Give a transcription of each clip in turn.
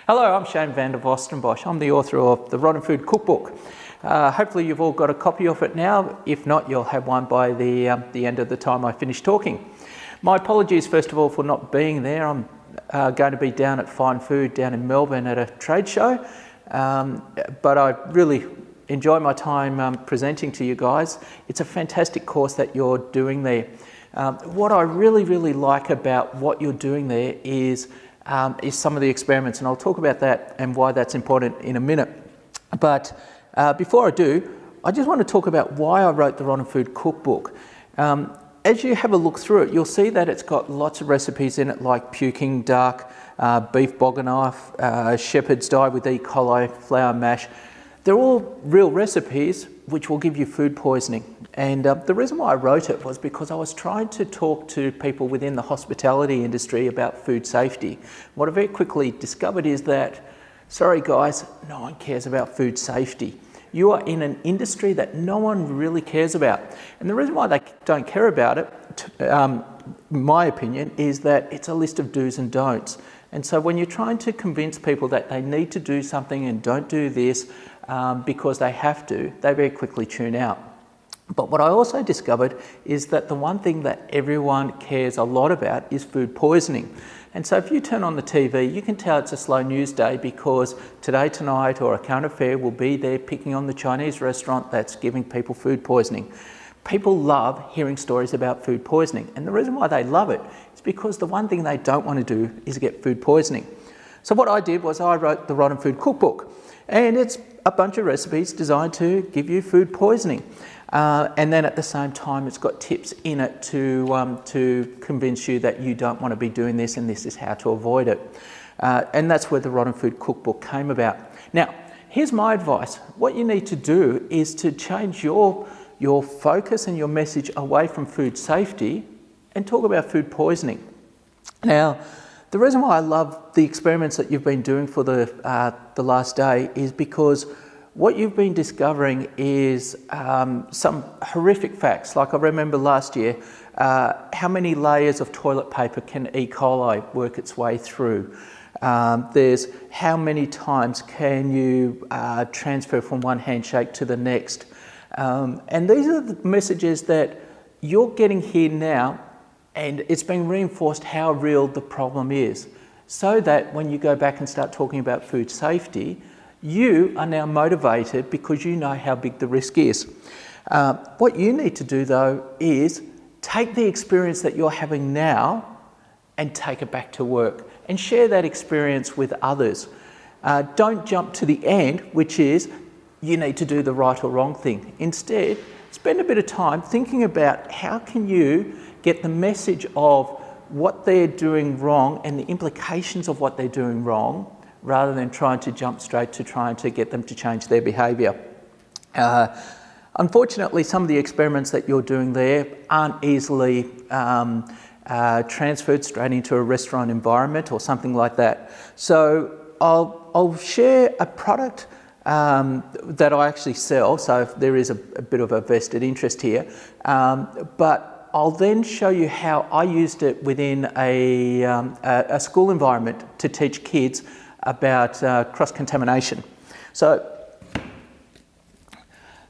Hello, I'm Shane van der Vostenbosch. I'm the author of the Rotten Food Cookbook. Hopefully you've all got a copy of it now. If not, you'll have one by the end of the time I finish talking. My apologies, first of all, for not being there. I'm going to be down at Fine Food down in Melbourne at a trade show, but I really enjoy my time presenting to you guys. It's a fantastic course that you're doing there. What I really like about what you're doing there is some of the experiments, and I'll talk about that and why that's important in a minute. But before I do, I just want to talk about why I wrote the Rotten Food Cookbook. As you have a look through it, you'll see that it's got lots of recipes in it, like puking duck, beef boganoff, shepherd's die with E. coli, flour mash. They're all real recipes which will give you food poisoning. And the reason why I wrote it was because I was trying to talk to people within the hospitality industry about food safety. What I very quickly discovered is that, sorry guys, no one cares about food safety. You are in an industry that no one really cares about. And the reason why they don't care about it, my opinion, is that it's a list of do's and don'ts. And so when you're trying to convince people that they need to do something and don't do this because they have to, they very quickly tune out. But what I also discovered is that the one thing that everyone cares a lot about is food poisoning. And so if you turn on the TV, you can tell it's a slow news day because Today Tonight or A Current Affair will be there picking on the Chinese restaurant that's giving people food poisoning. People love hearing stories about food poisoning. And the reason why they love it is because the one thing they don't want to do is get food poisoning. So what I did was I wrote the Rotten Food Cookbook. And it's a bunch of recipes designed to give you food poisoning. And then at the same time, it's got tips in it to convince you that you don't want to be doing this and this is how to avoid it. And that's where the Rotten Food Cookbook came about. Now, here's my advice. What you need to do is to change your focus and your message away from food safety and talk about food poisoning. Now, the reason why I love the experiments that you've been doing for the last day is because what you've been discovering is some horrific facts. Like I remember last year, how many layers of toilet paper can E. coli work its way through? There's how many times can you transfer from one handshake to the next? And these are the messages that you're getting here now, and it's been reinforced how real the problem is, so that when you go back and start talking about food safety, you are now motivated because you know how big the risk is. What you need to do though is take the experience that you're having now and take it back to work and share that experience with others. Don't jump to the end, which is you need to do the right or wrong thing. Instead, spend a bit of time thinking about how can you get the message of what they're doing wrong and the implications of what they're doing wrong, rather than trying to jump straight to trying to get them to change their behaviour. Unfortunately, some of the experiments that you're doing there aren't easily transferred straight into a restaurant environment or something like that. So I'll share a product that I actually sell, so there is a bit of a vested interest here, but I'll then show you how I used it within a school environment to teach kids about cross-contamination. So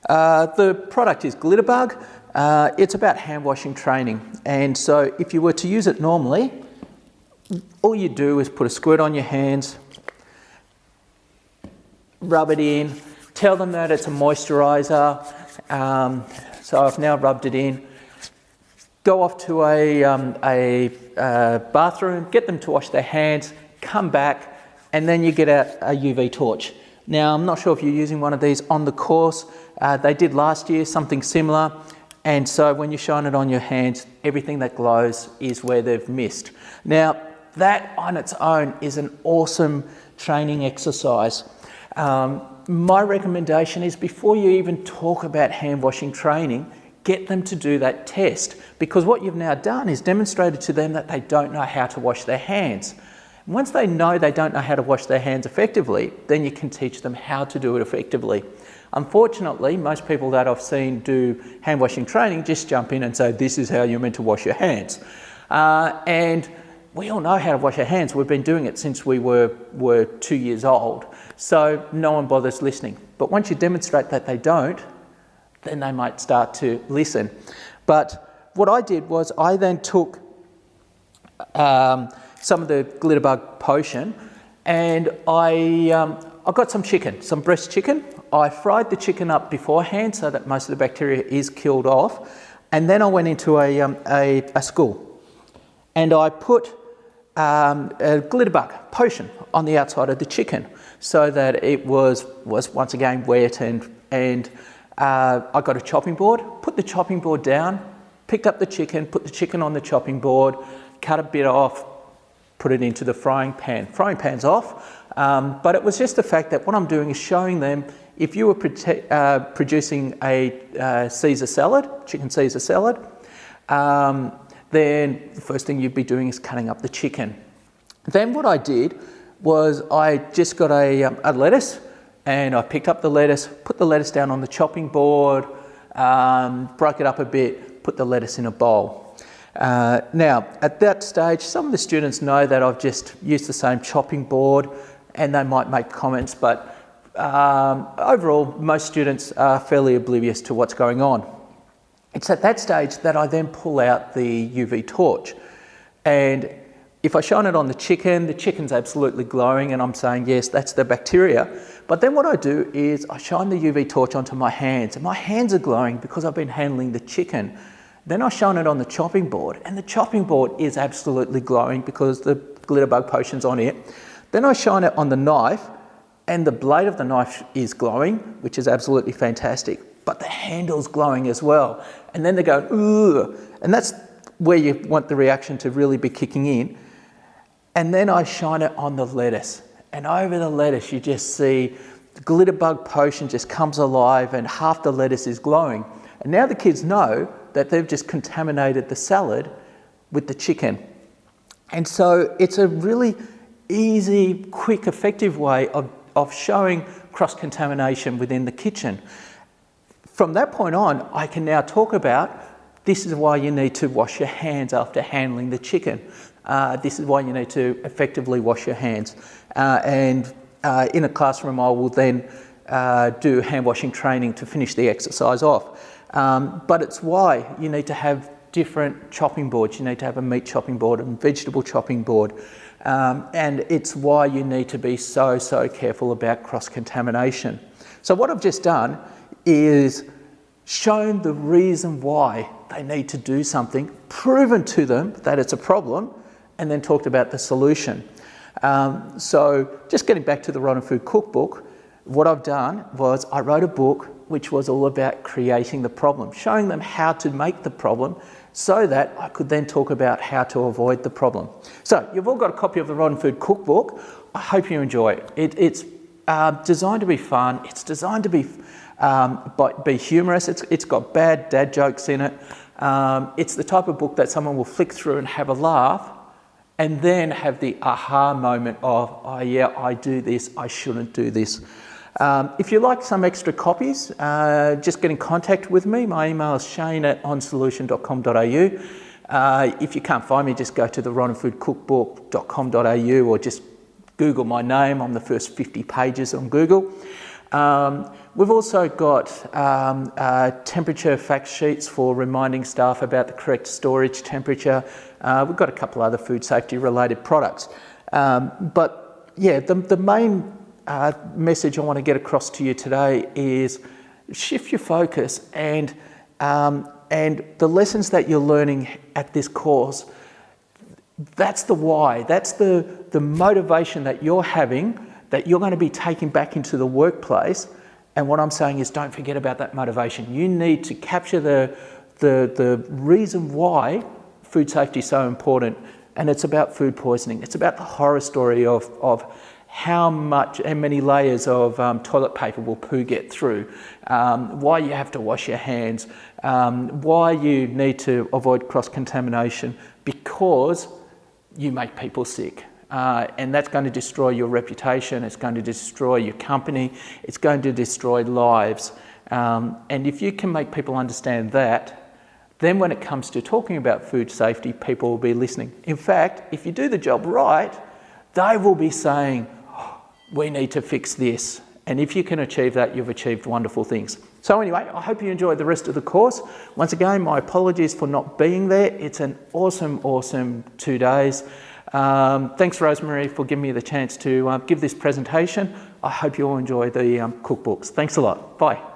the product is Glitterbug. It's about hand washing training. And so if you were to use it normally, all you do is put a squirt on your hands, rub it in, tell them that it's a moisturiser. So I've now rubbed it in. Go off to a bathroom, get them to wash their hands, come back, and then you get out a UV torch. Now, I'm not sure if you're using one of these on the course. They did last year something similar. And so when you shine it on your hands, everything that glows is where they've missed. Now, that on its own is an awesome training exercise. My recommendation is before you even talk about hand washing training, get them to do that test, because what you've now done is demonstrated to them that they don't know how to wash their hands. Once they know they don't know how to wash their hands effectively, then you can teach them how to do it effectively. Unfortunately, most people that I've seen do hand washing training just jump in and say, this is how you're meant to wash your hands. And we all know how to wash our hands. We've been doing it since we were 2 years old. So no one bothers listening. But once you demonstrate that they don't, then they might start to listen. But what I did was I then took some of the Glitterbug potion, and I got some chicken, some breast chicken. I fried the chicken up beforehand so that most of the bacteria is killed off. And then I went into a school, and I put a Glitterbug potion on the outside of the chicken so that it was once again wet, and I got a chopping board, put the chopping board down, picked up the chicken, put the chicken on the chopping board, cut a bit off, put it into the frying pan. Frying pan's off, but it was just the fact that what I'm doing is showing them, if you were producing a Caesar salad, chicken Caesar salad, then the first thing you'd be doing is cutting up the chicken. Then what I did was I just got a lettuce, and I picked up the lettuce, put the lettuce down on the chopping board, broke it up a bit, put the lettuce in a bowl. Now, at that stage, some of the students know that I've just used the same chopping board, and they might make comments, but overall, most students are fairly oblivious to what's going on. It's at that stage that I then pull out the UV torch, and if I shine it on the chicken's absolutely glowing, and I'm saying, yes, that's the bacteria. But then what I do is I shine the UV torch onto my hands, and my hands are glowing because I've been handling the chicken. Then I shine it on the chopping board, and the chopping board is absolutely glowing because the Glitterbug potion's on it. Then I shine it on the knife, and the blade of the knife is glowing, which is absolutely fantastic, but the handle's glowing as well. And then they go, ooh, and that's where you want the reaction to really be kicking in. And then I shine it on the lettuce, and over the lettuce you just see the Glitterbug potion just comes alive, and half the lettuce is glowing. And now the kids know that they've just contaminated the salad with the chicken. And so it's a really easy, quick, effective way of showing cross-contamination within the kitchen. From that point on, I can now talk about, this is why you need to wash your hands after handling the chicken. This is why you need to effectively wash your hands. In a classroom, I will then do hand washing training to finish the exercise off. But it's why you need to have different chopping boards. You need to have a meat chopping board and vegetable chopping board. And it's why you need to be so careful about cross-contamination. So what I've just done is shown the reason why they need to do something, proven to them that it's a problem, and then talked about the solution. So just getting back to the Rotten Food Cookbook, what I've done was I wrote a book which was all about creating the problem, showing them how to make the problem so that I could then talk about how to avoid the problem. So you've all got a copy of the Rotten Food Cookbook. I hope you enjoy it. It's designed to be fun. It's designed to be humorous. It's got bad dad jokes in it. It's the type of book that someone will flick through and have a laugh, and then have the aha moment of, oh yeah, I do this, I shouldn't do this. If you'd like some extra copies, just get in contact with me. My email is shane@onsolution.com.au. If you can't find me, just go to the rottenfoodcookbook.com.au or just Google my name. I'm the first 50 pages on Google. We've also got temperature fact sheets for reminding staff about the correct storage temperature. We've got a couple other food safety related products. But yeah, the main message I want to get across to you today is shift your focus, and the lessons that you're learning at this course, that's the why, that's the motivation that you're having, that you're going to be taking back into the workplace. And what I'm saying is, don't forget about that motivation. You need to capture the reason why food safety is so important, and it's about food poisoning. It's about the horror story of how many layers of toilet paper will poo get through, why you have to wash your hands, why you need to avoid cross-contamination, because you make people sick. And that's going to destroy your reputation, it's going to destroy your company, it's going to destroy lives. And if you can make people understand that, then when it comes to talking about food safety, people will be listening. In fact, if you do the job right, they will be saying, oh, we need to fix this. And if you can achieve that, you've achieved wonderful things. So anyway, I hope you enjoyed the rest of the course. Once again, my apologies for not being there. It's an awesome 2 days. Thanks, Rosemary, for giving me the chance to give this presentation. I hope you all enjoy the cookbooks. Thanks a lot. Bye.